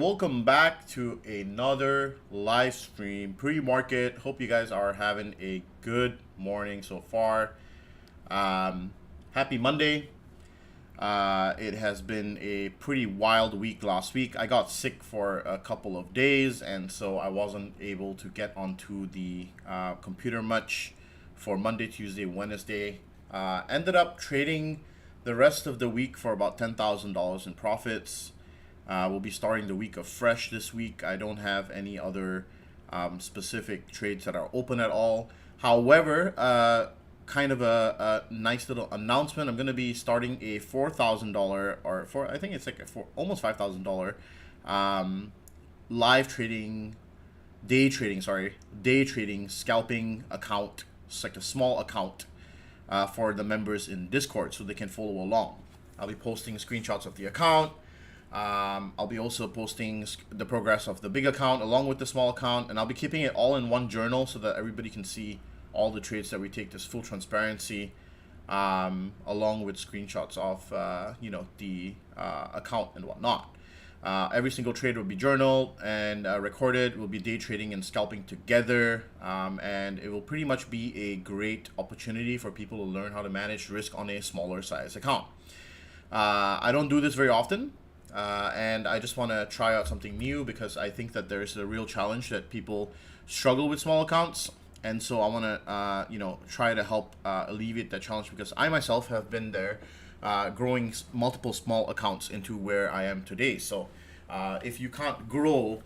welcome back to another live stream pre-market. Hope you guys are having a good morning so far. Happy Monday. It has been a pretty wild week last week. I got sick for a couple of days, and so I wasn't able to get onto the computer much for Monday, Tuesday, Wednesday. Ended up trading the rest of the week for about $10,000 in profits. We'll be starting the week afresh this week. I don't have any other specific trades that are open at all. However, kind of a nice little announcement. I'm going to be starting a $4,000 or I think it's like almost $5,000 live trading, day trading scalping account. It's like a small account for the members in Discord so they can follow along. I'll be posting screenshots of the account. I'll be also posting the progress of the big account along with the small account, and I'll be keeping it all in one journal so that everybody can see all the trades that we take. There's full transparency, along with screenshots of the account and whatnot. Every single trade will be journaled and recorded. We'll be day trading and scalping together, and it will pretty much be a great opportunity for people to learn how to manage risk on a smaller size account. I don't do this very often. And I just want to try out something new because I think that there's a real challenge that people struggle with small accounts, and so I want to try to help alleviate that challenge because I myself have been there, growing multiple small accounts into where I am today. So if you can't grow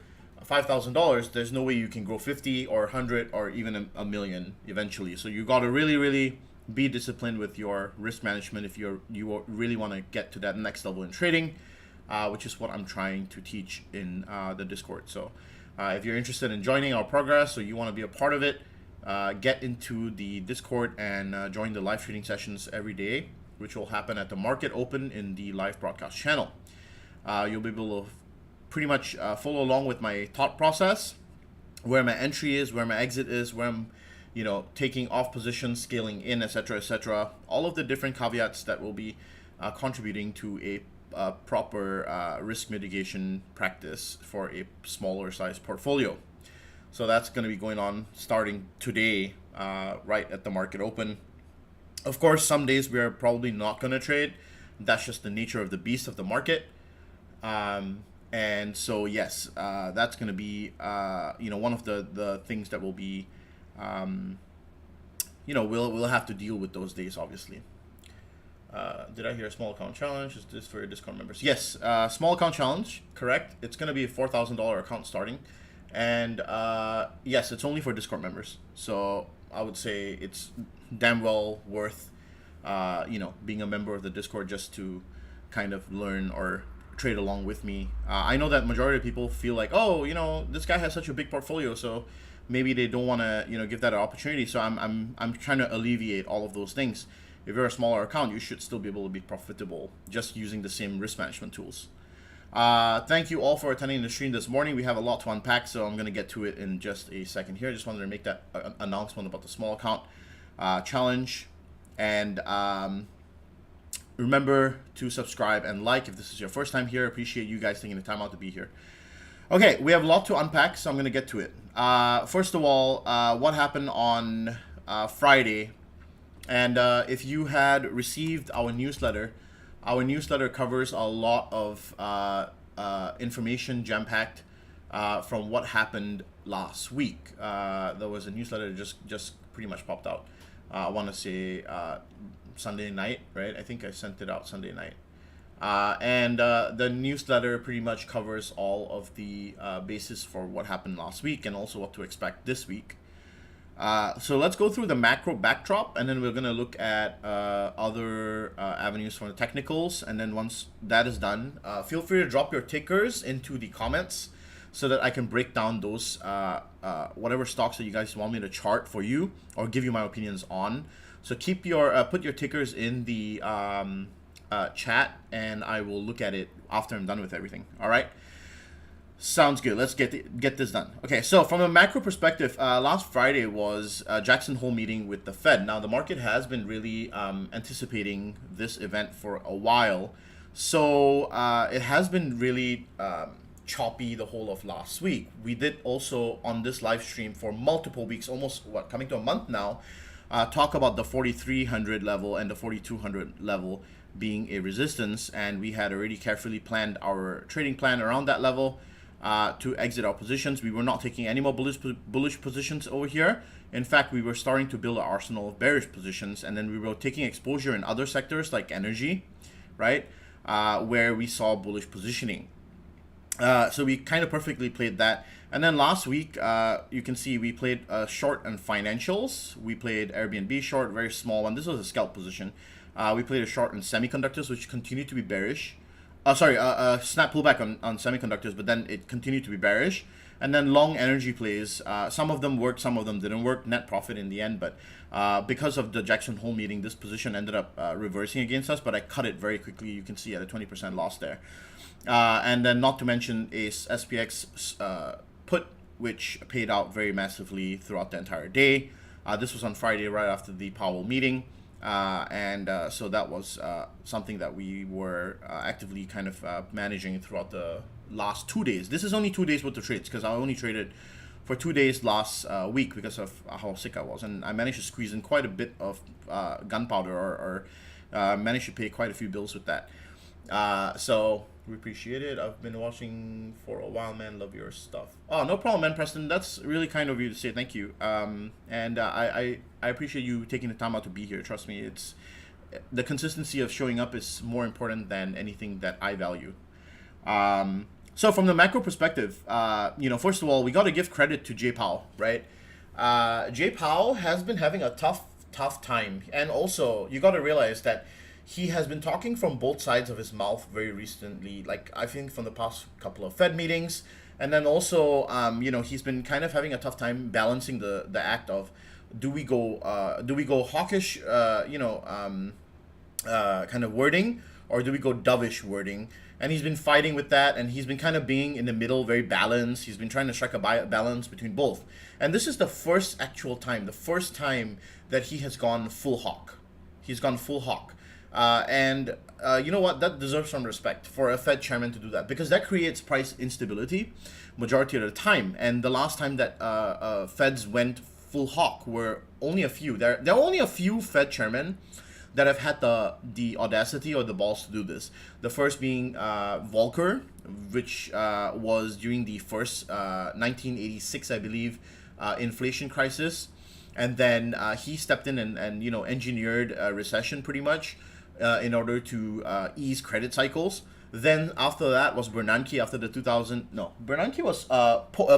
$5,000, there's no way you can grow 50 or 100 or even a million eventually. So you got to really be disciplined with your risk management if you really want to get to that next level in trading. Which is what I'm trying to teach in the Discord. So if you're interested in joining our progress or you want to be a part of it, get into the Discord and join the live trading sessions every day, which will happen at the market open in the live broadcast channel. You'll be able to pretty much follow along with my thought process, where my entry is, where my exit is, where I'm taking off positions, scaling in, etc. All of the different caveats that will be contributing to a proper risk mitigation practice for a smaller size portfolio. So that's going to be going on starting today, right at the market open. Of course, some days we are probably not going to trade. That's just the nature of the beast of the market. And so yes, that's going to be one of the things that will be we'll have to deal with those days, obviously. Did I hear a small account challenge? Is this for your Discord members? Yes, small account challenge, correct. It's going to be a $4,000 account starting. And yes, it's only for Discord members. So I would say it's damn well worth, being a member of the Discord just to kind of learn or trade along with me. I know that majority of people feel like, oh, this guy has such a big portfolio, so maybe they don't want to, give that an opportunity. So I'm trying to alleviate all of those things. If you're a smaller account, you should still be able to be profitable just using the same risk management tools. Thank you all for attending the stream this morning. We have a lot to unpack, so I'm going to get to it in just a second here. I just wanted to make that announcement about the small account challenge. And remember to subscribe and like if this is your first time here. Appreciate you guys taking the time out to be here. Okay, we have a lot to unpack, so I'm going to get to it. First of all, what happened on Friday? And if you had received our newsletter covers a lot of information jam-packed from what happened last week. There was a newsletter that just pretty much popped out. I want to say Sunday night, right? I think I sent it out Sunday night. And the newsletter pretty much covers all of the basis for what happened last week and also what to expect this week. So let's go through the macro backdrop, and then we're going to look at other avenues for the technicals. And then once that is done, feel free to drop your tickers into the comments so that I can break down those whatever stocks that you guys want me to chart for you or give you my opinions on. So keep your put your tickers in the chat, and I will look at it after I'm done with everything. All right. Sounds good. Let's get this done. Okay, so from a macro perspective, last Friday was a Jackson Hole meeting with the Fed. Now, the market has been really anticipating this event for a while. So it has been really choppy the whole of last week. We did also on this live stream for multiple weeks, almost coming to a month now, talk about the 4,300 level and the 4,200 level being a resistance, and we had already carefully planned our trading plan around that level to exit our positions. We were not taking any more bullish positions over here. In fact, we were starting to build an arsenal of bearish positions, and then we were taking exposure in other sectors like energy, right, where we saw bullish positioning. So we kind of perfectly played that. And then last week, you can see we played short on financials. We played Airbnb short, very small one. This was a scalp position. We played a short on semiconductors, which continued to be bearish. Snap pullback on semiconductors, but then it continued to be bearish. And then long energy plays. Some of them worked, some of them didn't work. Net profit in the end, but because of the Jackson Hole meeting, this position ended up reversing against us, but I cut it very quickly. You can see at a 20% loss there. And then not to mention a SPX put, which paid out very massively throughout the entire day. This was on Friday right after the Powell meeting. So that was something that we were actively kind of managing throughout the last 2 days. This is only 2 days worth of trades because I only traded for 2 days last week because of how sick I was, and I managed to squeeze in quite a bit of gunpowder or managed to pay quite a few bills with that. So we appreciate it. I've been watching for a while, man. Love your stuff. Oh, no problem, man, Preston. That's really kind of you to say thank you. I appreciate you taking the time out to be here. Trust me, it's the consistency of showing up is more important than anything that I value. So from the macro perspective, first of all, we got to give credit to Jay Powell, right? Jay Powell has been having a tough time, and also you got to realize that he has been talking from both sides of his mouth very recently, like I think from the past couple of Fed meetings. And then also, he's been kind of having a tough time balancing the act of do we go hawkish, kind of wording, or do we go dovish wording? And he's been fighting with that, and he's been kind of being in the middle, very balanced. He's been trying to strike a balance between both. And this is the first time that he has gone full hawk. He's gone full hawk. You know what? That deserves some respect for a Fed chairman to do that, because that creates price instability majority of the time. And the last time that Feds went full hawk were only a few. There are only a few Fed chairmen that have had the audacity or the balls to do this. The first being Volcker, which was during the first 1986, I believe, inflation crisis. And then he stepped in and engineered a recession pretty much in order to ease credit cycles. Then after that was Bernanke after the Bernanke was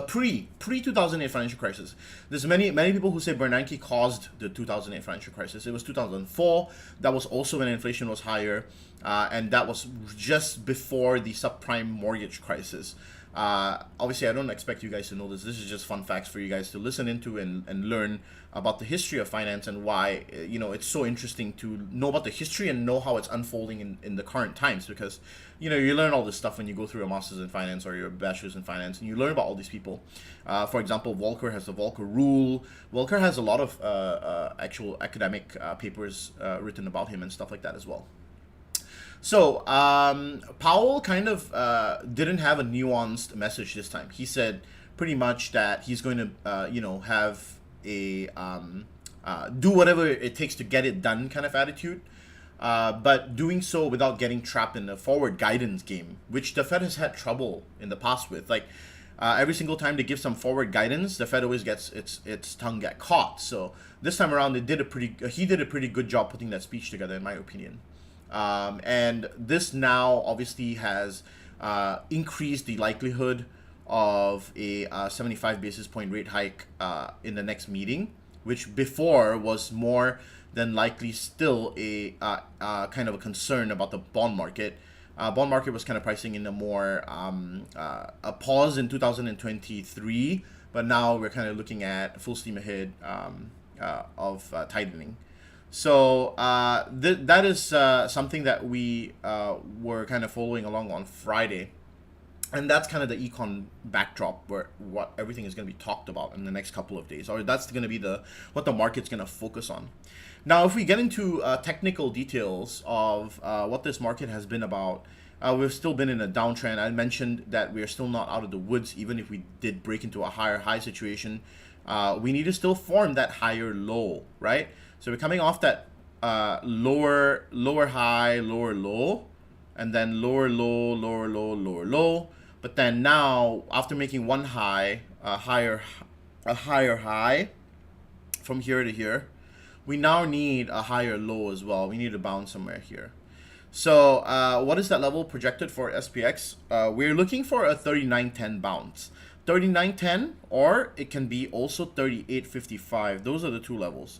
pre-2008 financial crisis. There's many people who say Bernanke caused the 2008 financial crisis. It was 2004. That was also when inflation was higher, and that was just before the subprime mortgage crisis. Obviously, I don't expect you guys to know this. This is just fun facts for you guys to listen into and learn about the history of finance and why it's so interesting to know about the history and know how it's unfolding in the current times, because you learn all this stuff when you go through a master's in finance or your bachelor's in finance, and you learn about all these people. For example, Volcker has the Volcker Rule. Volcker has a lot of actual academic papers written about him and stuff like that as well. So Powell kind of didn't have a nuanced message this time. He said pretty much that he's going to have a do whatever it takes to get it done kind of attitude, but doing so without getting trapped in a forward guidance game, which the Fed has had trouble in the past with. Like every single time they give some forward guidance, the Fed always gets its tongue get caught. So this time around, he did a pretty good job putting that speech together, in my opinion. And this now obviously has increased the likelihood of a 75 basis point rate hike in the next meeting, which before was more than likely still a kind of a concern about the bond market. Bond market was kind of pricing in a more a pause in 2023, but now we're kind of looking at full steam ahead of tightening. So that is something that we were kind of following along on Friday. And that's kind of the econ backdrop where what everything is going to be talked about in the next couple of days, or that's going to be what the market's going to focus on. Now, if we get into technical details of what this market has been about We've still been in a downtrend. I mentioned that we're still not out of the woods, even if we did break into a higher high situation. We need to still form that higher low, right? So we're coming off that lower high, lower low, and then lower low, lower low, lower low. But then now, after making one high, a higher high from here to here, we now need a higher low as well. We need to bounce somewhere here. So what is that level projected for SPX? We're looking for a 39.10 bounce. 39.10, or it can be also 38.55. Those are the two levels.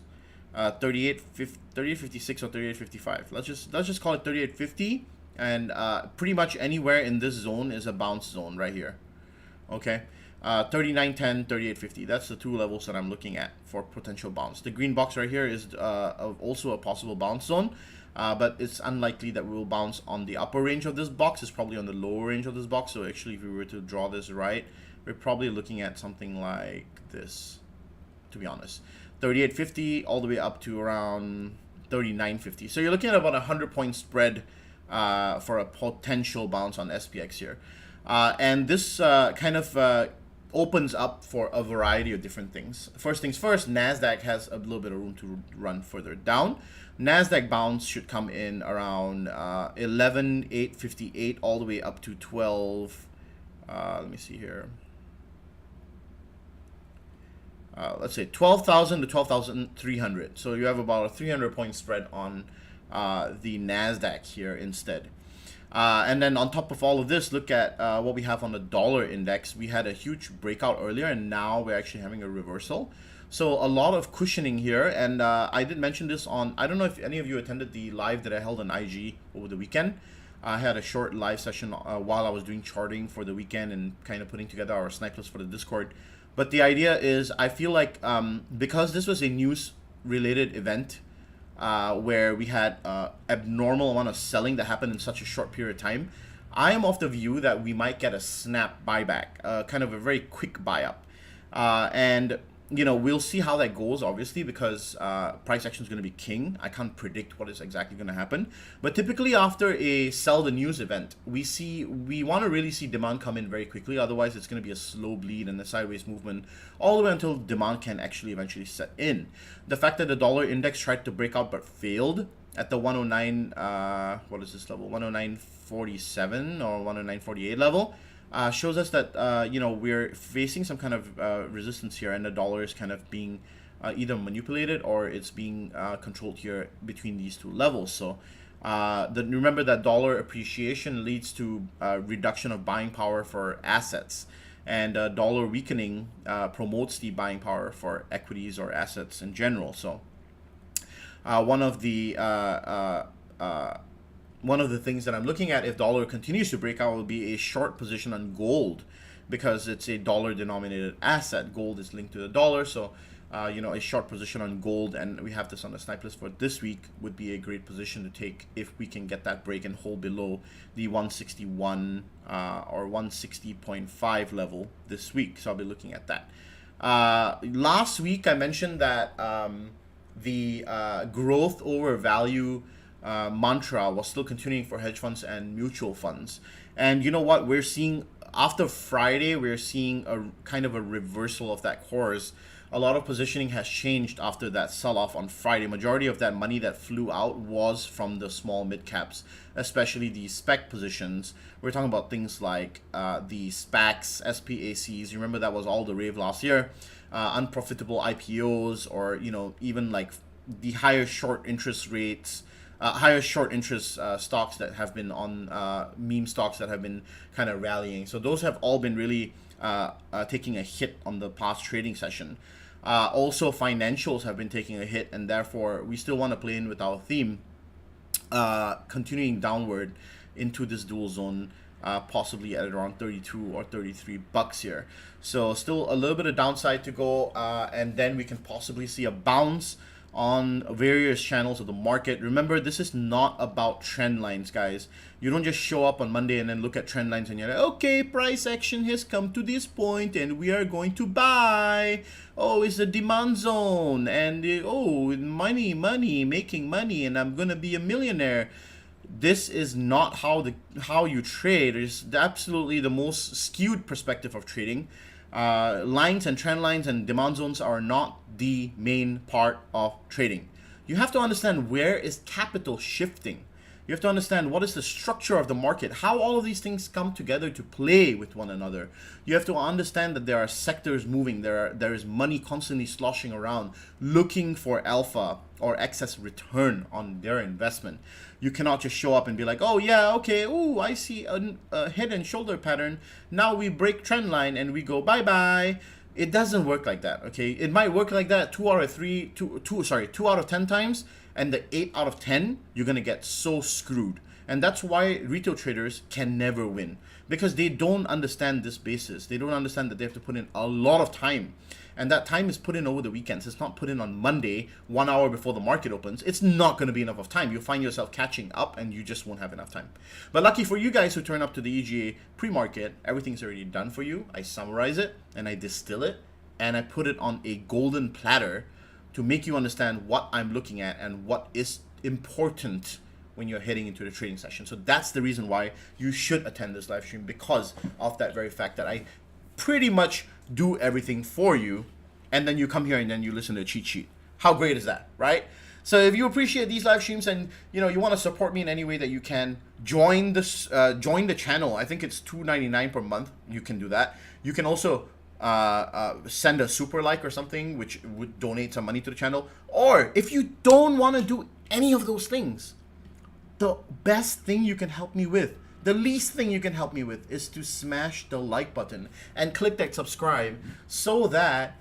38.56 or 38.55. Let's just call it 38.50, and pretty much anywhere in this zone is a bounce zone right here. Okay. 39.10, 38.50. That's the two levels that I'm looking at for potential bounce. The green box right here is also a possible bounce zone. But it's unlikely that we will bounce on the upper range of this box. It's probably on the lower range of this box. So actually, if we were to draw this right, we're probably looking at something like this, to be honest. 38.50 all the way up to around 39.50. So you're looking at about a 100-point spread for a potential bounce on SPX here. And this kind of opens up for a variety of different things. First things first, Nasdaq has a little bit of room to run further down. Nasdaq bounce should come in around 11,858 all the way up to 12. Let me see here. Let's say 12,000 to 12,300. So you have about a 300-point spread on the Nasdaq here instead. And then on top of all of this, look at what we have on the dollar index. We had a huge breakout earlier, and now we're actually having a reversal. So a lot of cushioning here, and I did mention this on, I don't know if any of you attended the live that I held on IG over the weekend. I had a short live session while I was doing charting for the weekend and kind of putting together our snipe list for the Discord. But the idea is, I feel like because this was a news-related event, where we had abnormal amount of selling that happened in such a short period of time, I am of the view that we might get a snap buyback, kind of a very quick buy up. And you know, we'll see how that goes, obviously, because price action is going to be king. I can't predict what is exactly going to happen. But typically after a sell the news event, we want to really see demand come in very quickly. Otherwise, it's going to be a slow bleed and a sideways movement all the way until demand can actually eventually set in. The fact that the dollar index tried to break out but failed at the 109, what is this level? 109.47 or 109.48 level. Shows us that you know, we're facing some kind of resistance here, and the dollar is kind of being either manipulated or it's being controlled here between these two levels. So remember that dollar appreciation leads to reduction of buying power for assets, and dollar weakening promotes the buying power for equities or assets in general. So one of the things that I'm looking at, if dollar continues to break out, will be a short position on gold, because it's a dollar denominated asset. Gold is linked to the dollar, so you know, a short position on gold, and we have this on the snipe list for this week, would be a great position to take if we can get that break and hold below the 161 or 160.5 level this week. So I'll be looking at that. Last week I mentioned that the growth over value mantra was still continuing for hedge funds and mutual funds. And you know what, we're seeing after Friday, we're seeing a kind of a reversal of that course. A lot of positioning has changed after that sell-off on Friday. Majority of that money that flew out was from the small mid caps, especially the spec positions. We're talking about things like the SPACs, SPACs. Remember that was all the rave last year. Unprofitable IPOs, or you know, even like the higher short interest rates. Higher short interest stocks that have been on meme stocks that have been kind of rallying. So those have all been really taking a hit on the past trading session. Also, financials have been taking a hit, and therefore we still want to play in with our theme, continuing downward into this dual zone, possibly at around 32 or 33 bucks here. So still a little bit of downside to go, and then we can possibly see a bounce on various channels of the market. Remember, this is not about trend lines, guys. You don't just show up on Monday and then look at trend lines and you're like, okay, price action has come to this point and we are going to buy. Oh, it's a demand zone, and oh, money, making money, and I'm gonna be a millionaire. this is not how you trade. It's absolutely the most skewed perspective of trading. Lines and trend lines and demand zones are not the main part of trading. You have to understand where is capital shifting. You have to understand what is the structure of the market, how all of these things come together to play with one another. You have to understand that there are sectors moving, there is money constantly sloshing around looking for alpha or excess return on their investment. You cannot just show up and be like, oh yeah, okay, oh, I see a head and shoulder pattern. Now we break trend line and we go bye-bye. It doesn't work like that, okay? It might work like that 2 out of 10 times, and the 8 out of 10, you're gonna get so screwed. And that's why retail traders can never win, because they don't understand this basis. They don't understand that they have to put in a lot of time. And that time is put in over the weekends. It's not put in on Monday, 1 hour before the market opens. It's not going to be enough of time. You'll find yourself catching up and you just won't have enough time. But lucky for you guys who turn up to the EGA pre-market, everything's already done for you. I summarize it and I distill it and I put it on a golden platter to make you understand what I'm looking at and what is important when you're heading into the trading session. So that's the reason why you should attend this live stream, because of that very fact that I pretty much do everything for you, and then you come here and then you listen to a cheat sheet. How great is that, right? So if you appreciate these live streams and you want to support me in any way that you can, join this, join the channel. I think it's $2.99 per month. You can do that. You can also send a super like or something, which would donate some money to the channel. Or if you don't want to do any of those things, the best thing you can help me with, the least thing you can help me with, is to smash the like button and click that subscribe so that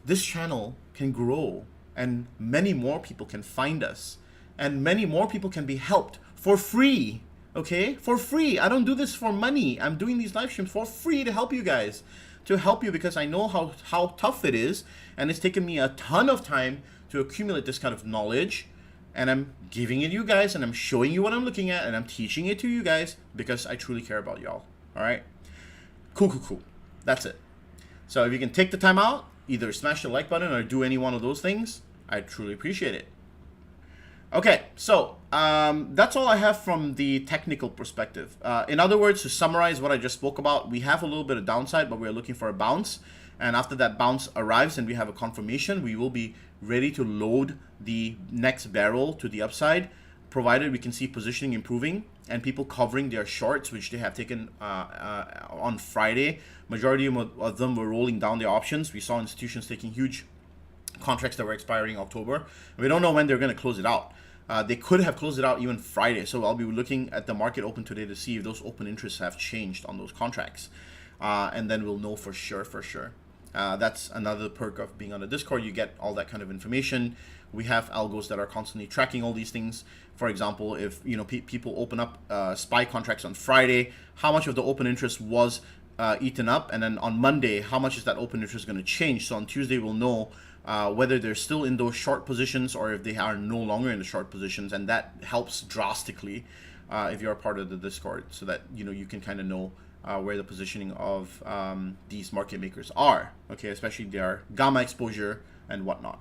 this channel can grow and many more people can find us and many more people can be helped for free. Okay? For free. I don't do this for money. I'm doing these live streams for free to help you guys. To help you, because I know how tough it is, and it's taken me a ton of time to accumulate this kind of knowledge. And I'm giving it to you guys, and I'm showing you what I'm looking at, and I'm teaching it to you guys because I truly care about y'all. All right? Cool. That's it. So if you can take the time out, either smash the like button or do any one of those things, I truly appreciate it. Okay, so that's all I have from the technical perspective. In other words, to summarize what I just spoke about, we have a little bit of downside, but we're looking for a bounce. And after that bounce arrives and we have a confirmation, we will be ready to load the next barrel to the upside, provided we can see positioning improving and people covering their shorts, which they have taken on Friday. Majority of them were rolling down their options. We saw institutions taking huge contracts that were expiring in October. We don't know when they're going to close it out. They could have closed it out even Friday. So I'll be looking at the market open today to see if those open interests have changed on those contracts. And then we'll know for sure. That's another perk of being on the Discord. You get all that kind of information. We have algos that are constantly tracking all these things. For example, if people open up SPY contracts on Friday, how much of the open interest was eaten up, and then on Monday, how much is that open interest going to change? So on Tuesday, we'll know whether they're still in those short positions or if they are no longer in the short positions, and that helps drastically if you're a part of the Discord, so that you can kind of know where the positioning of these market makers are, okay, especially their gamma exposure and whatnot.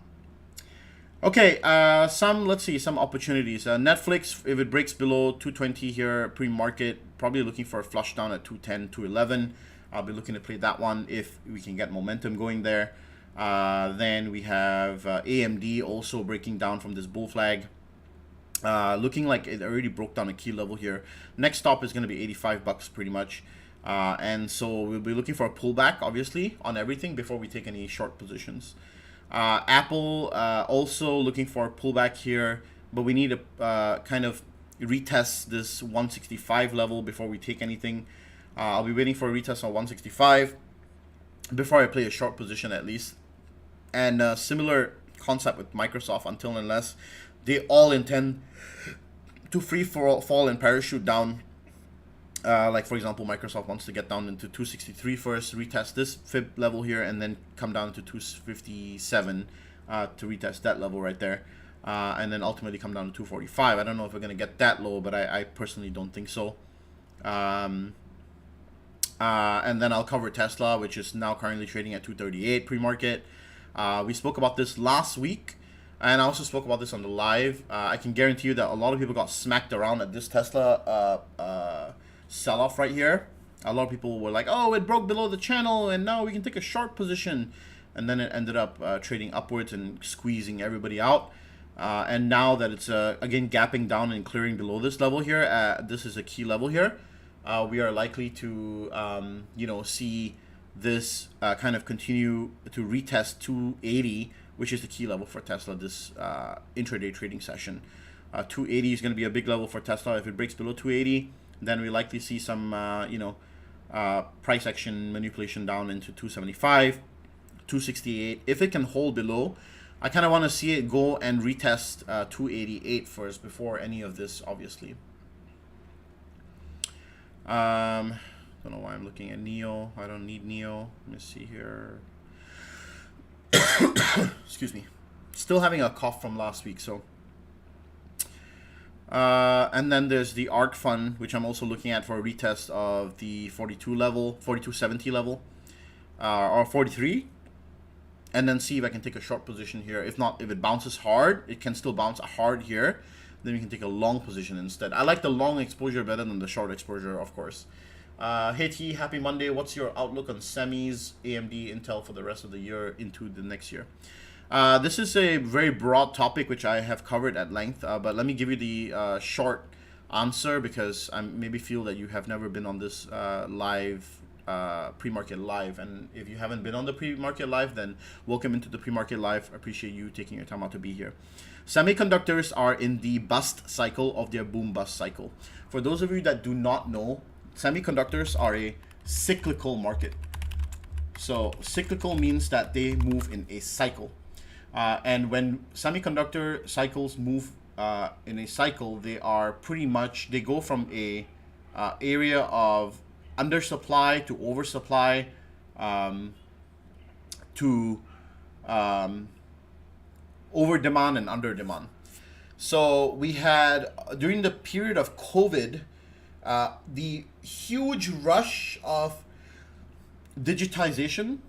Okay, let's see, some opportunities. Netflix, if it breaks below 220 here, pre-market, probably looking for a flush down at 210, 211. I'll be looking to play that one if we can get momentum going there. Then we have AMD also breaking down from this bull flag. Looking like it already broke down a key level here. Next stop is going to be $85 pretty much. And so we'll be looking for a pullback, obviously, on everything before we take any short positions. Apple also looking for a pullback here, but we need to kind of retest this 165 level before we take anything. I'll be waiting for a retest on 165 before I play a short position at least. And similar concept with Microsoft, until and unless they all intend to free fall and parachute down. Like for example, Microsoft wants to get down into 263 first, retest this fib level here, and then come down to 257 to retest that level right there, and then ultimately come down to 245. I don't know if we're going to get that low, but I personally don't think so. And then I'll cover Tesla, which is now currently trading at 238 pre-market. We spoke about this last week. And I also spoke about this on the live. I can guarantee you that a lot of people got smacked around at this Tesla sell-off right here. A lot of people were like, oh, it broke below the channel and now we can take a short position. And then it ended up trading upwards and squeezing everybody out. And now that it's, again, gapping down and clearing below this level here, this is a key level here. We are likely to, you know, see this kind of continue to retest 280, which is the key level for Tesla this intraday trading session. 280 is going to be a big level for Tesla. If it breaks below 280, then we likely see some, you know, price action manipulation down into 275, 268. If it can hold below, I kind of want to see it go and retest 288 first before any of this, obviously. Don't know why I'm looking at NEO. I don't need NEO. Let me see here. Excuse me. Still having a cough from last week, so. And then there's the ARK fund, which I'm also looking at for a retest of the 42 level, 4270 level, or 43. And then see if I can take a short position here. If not, if it bounces hard, it can still bounce hard here. Then we can take a long position instead. I like the long exposure better than the short exposure, of course. Hey T, happy Monday. What's your outlook on semis, AMD, Intel for the rest of the year into the next year? This is a very broad topic which I have covered at length, but let me give you the short answer because I maybe feel that you have never been on this live, pre-market live, and if you haven't been on the pre-market live, then welcome into the pre-market live. I appreciate you taking your time out to be here. Semiconductors are in the bust cycle of their boom-bust cycle. For those of you that do not know, semiconductors are a cyclical market. So cyclical means that they move in a cycle. And when semiconductor cycles move in a cycle, they are pretty much, they go from a area of undersupply to oversupply to over demand and under demand. So we had, during the period of COVID, the huge rush of digitization.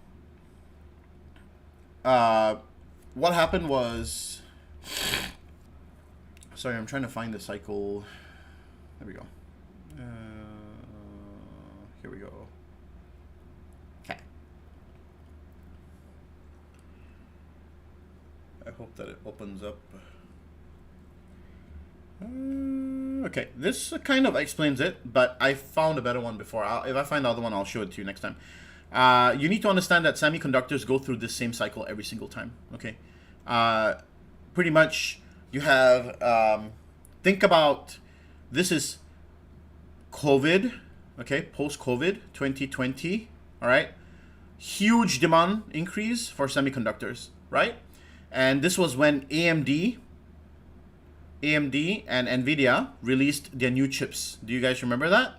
What happened was, sorry, I'm trying to find the cycle. There we go. Here we go. Okay. I hope that it opens up. Okay, this kind of explains it, but I found a better one before. If I find the other one, I'll show it to you next time. You need to understand that semiconductors go through this same cycle every single time. Okay, pretty much you have, think about, this is COVID, okay, post-COVID 2020, all right, huge demand increase for semiconductors, right? And this was when AMD and NVIDIA released their new chips. Do you guys remember that?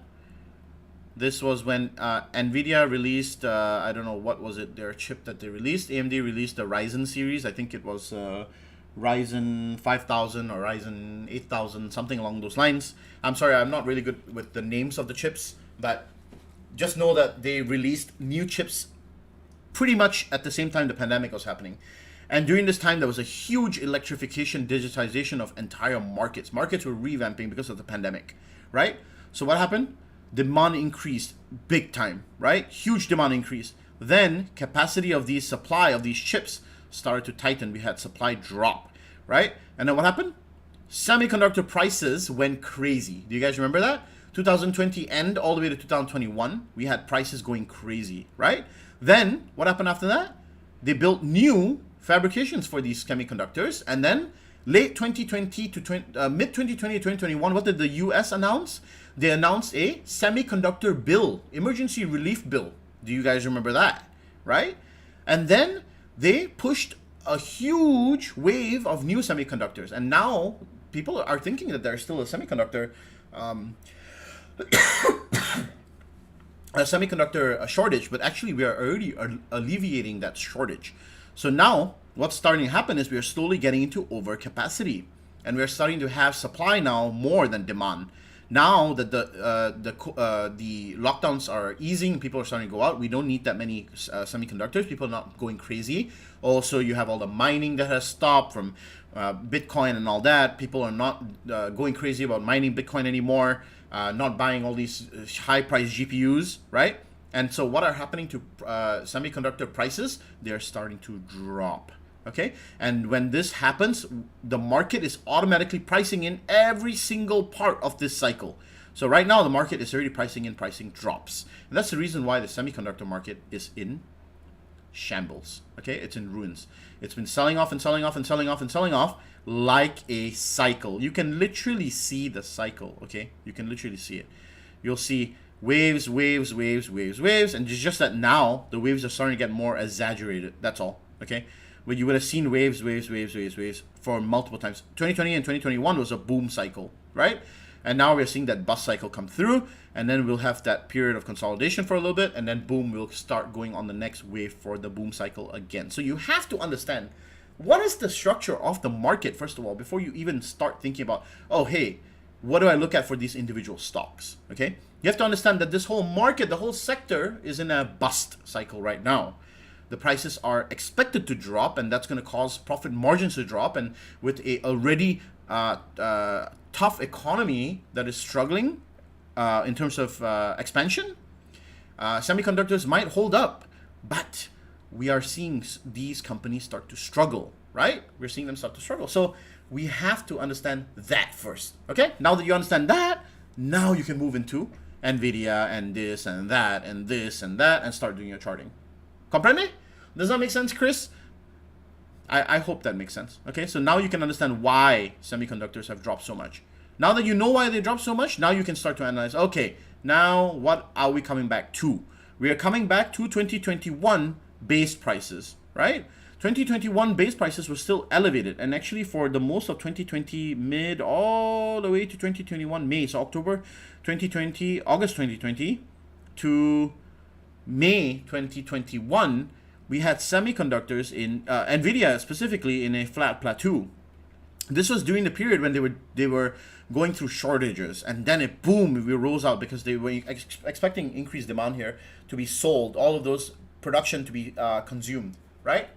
This was when NVIDIA released, I don't know, what was it, their chip that they released. AMD released the Ryzen series. I think it was Ryzen 5000 or Ryzen 8000, something along those lines. I'm sorry, I'm not really good with the names of the chips, but just know that they released new chips pretty much at the same time the pandemic was happening. And during this time, there was a huge electrification, digitization of entire markets. Markets were revamping because of the pandemic, right? So what happened? Demand increased big time, right? Huge demand increase. Then capacity of these supply of these chips started to tighten. We had supply drop, right? And then what happened? Semiconductor prices went crazy. Do you guys remember that? 2020 end all the way to 2021, we had prices going crazy, right? Then what happened after that? They built new fabrications for these semiconductors, and then late 2020 to mid 2020 to 2021, what did the US announce? They announced a semiconductor bill, emergency relief bill. Do you guys remember that, right? And then they pushed a huge wave of new semiconductors, and now people are thinking that there's still a semiconductor shortage, but actually we are already alleviating that shortage. So now what's starting to happen is we are slowly getting into overcapacity, and we're starting to have supply now more than demand. Now that the lockdowns are easing, people are starting to go out. We don't need that many semiconductors. People are not going crazy. Also, you have all the mining that has stopped from Bitcoin and all that. People are not going crazy about mining Bitcoin anymore. Not buying all these high-priced GPUs, right? And so what are happening to semiconductor prices? They're starting to drop. Okay, and when this happens, the market is automatically pricing in every single part of this cycle. So right now, the market is already pricing in pricing drops. And that's the reason why the semiconductor market is in shambles. Okay, it's in ruins. It's been selling off and selling off and selling off and selling off like a cycle. You can literally see the cycle. Okay, you can literally see it. You'll see waves, waves, waves, waves, waves, and it's just that now the waves are starting to get more exaggerated. That's all. Okay. Where you would have seen waves, waves, waves, waves, waves for multiple times. 2020 and 2021 was a boom cycle, right? And now we're seeing that bust cycle come through, and then we'll have that period of consolidation for a little bit, and then boom, we'll start going on the next wave for the boom cycle again. So you have to understand what is the structure of the market, first of all, before you even start thinking about, oh, hey, what do I look at for these individual stocks, okay? You have to understand that this whole market, the whole sector is in a bust cycle right now. The prices are expected to drop, and that's going to cause profit margins to drop. And with a already tough economy that is struggling in terms of expansion, semiconductors might hold up. But we are seeing these companies start to struggle, right? We're seeing them start to struggle. So we have to understand that first, okay? Now that you understand that, now you can move into NVIDIA and this and that and this and that and start doing your charting. Comprende? Does that make sense, Chris? I hope that makes sense. Okay, so now you can understand why semiconductors have dropped so much. Now that you know why they dropped so much, now you can start to analyze, okay, now what are we coming back to? We are coming back to 2021 base prices, right? 2021 base prices were still elevated, and actually for the most of 2020 mid all the way to 2021 May, so October 2020, August 2020 to May 2021, we had semiconductors in NVIDIA specifically in a flat plateau. This was during the period when they were going through shortages, and then it boom, we rose out because they were expecting increased demand here to be sold, all of those production to be consumed, right?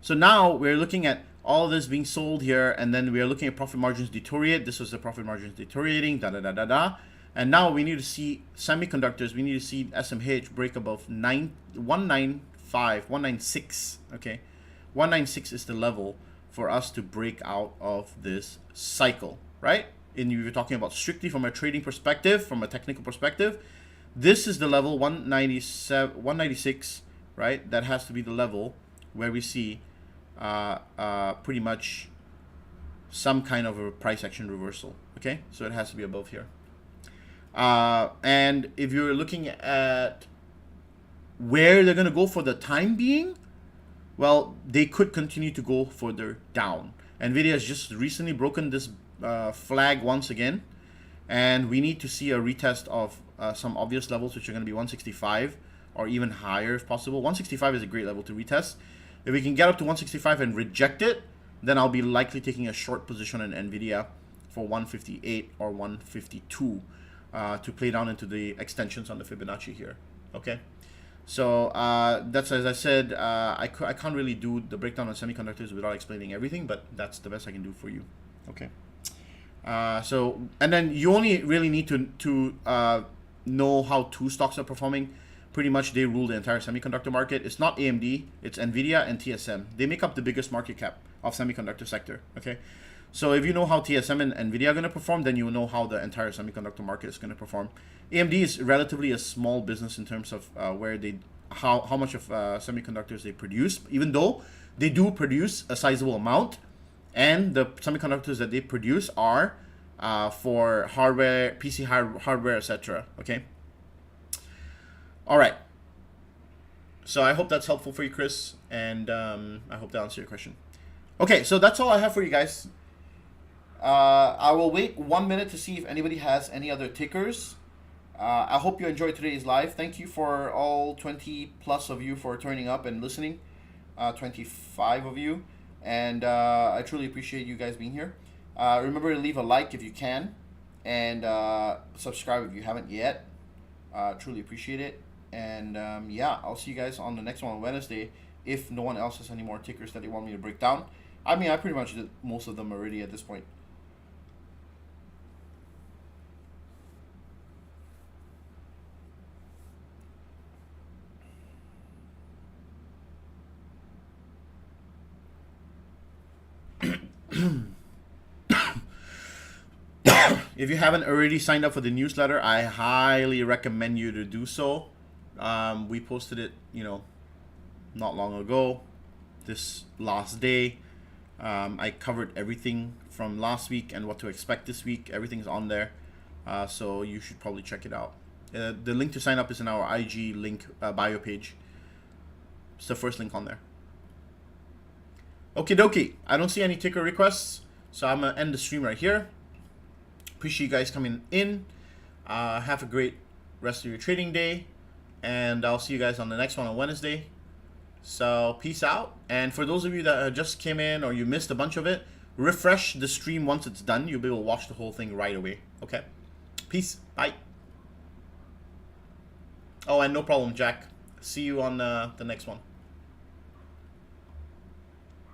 So now we're looking at all of this being sold here, and then we're looking at profit margins deteriorate. This was the profit margins deteriorating, da da da da da. And now we need to see semiconductors, we need to see SMH break above 195, 196, okay? 196 is the level for us to break out of this cycle, right? And you're talking about strictly from a trading perspective, from a technical perspective, this is the level 197, 196, right? That has to be the level where we see pretty much some kind of a price action reversal, okay? So it has to be above here. And if you're looking at where they're going to go for the time being, well, they could continue to go further down. NVIDIA has just recently broken this flag once again, and we need to see a retest of some obvious levels, which are going to be 165 or even higher if possible. 165 is a great level to retest. If we can get up to 165 and reject it, then I'll be likely taking a short position on NVIDIA for 158 or 152 to play down into the extensions on the Fibonacci here. Okay, so that's, as I said, I can't really do the breakdown on semiconductors without explaining everything, but that's the best I can do for you. Okay, so and then you only really need to know how two stocks are performing. Pretty much they rule the entire semiconductor market. It's not AMD, it's NVIDIA and TSM. They make up the biggest market cap of semiconductor sector, okay? So if you know how TSM and NVIDIA are going to perform, then you know how the entire semiconductor market is going to perform. AMD is relatively a small business in terms of where they, how much of semiconductors they produce, even though they do produce a sizable amount, and the semiconductors that they produce are for hardware, PC hardware, etc. Okay. All right. So I hope that's helpful for you, Chris, and I hope that answered your question. Okay, so that's all I have for you guys. I will wait 1 minute to see if anybody has any other tickers. I hope you enjoyed today's live. Thank you for all 20 plus of you for turning up and listening. 25 of you, and I truly appreciate you guys being here. Remember to leave a like if you can. and subscribe if you haven't yet. Truly appreciate it. And yeah, I'll see you guys on the next one on Wednesday. If no one else has any more tickers that they want me to break down. I mean, I pretty much did most of them already at this point. If you haven't already signed up for the newsletter, I highly recommend you to do so. We posted it, not long ago, this last day. I covered everything from last week and what to expect this week. Everything's on there, so you should probably check it out. The link to sign up is in our IG link bio page. It's the first link on there. Okie dokie. I don't see any ticker requests, so I'm gonna end the stream right here. Appreciate you guys coming in. Have a great rest of your trading day, and I'll see you guys on the next one on Wednesday. So peace out. And for those of you that just came in or you missed a bunch of it, refresh the stream once it's done. You'll be able to watch the whole thing right away. Okay. Peace. Bye. Oh, and no problem, Jack. See you on the next one.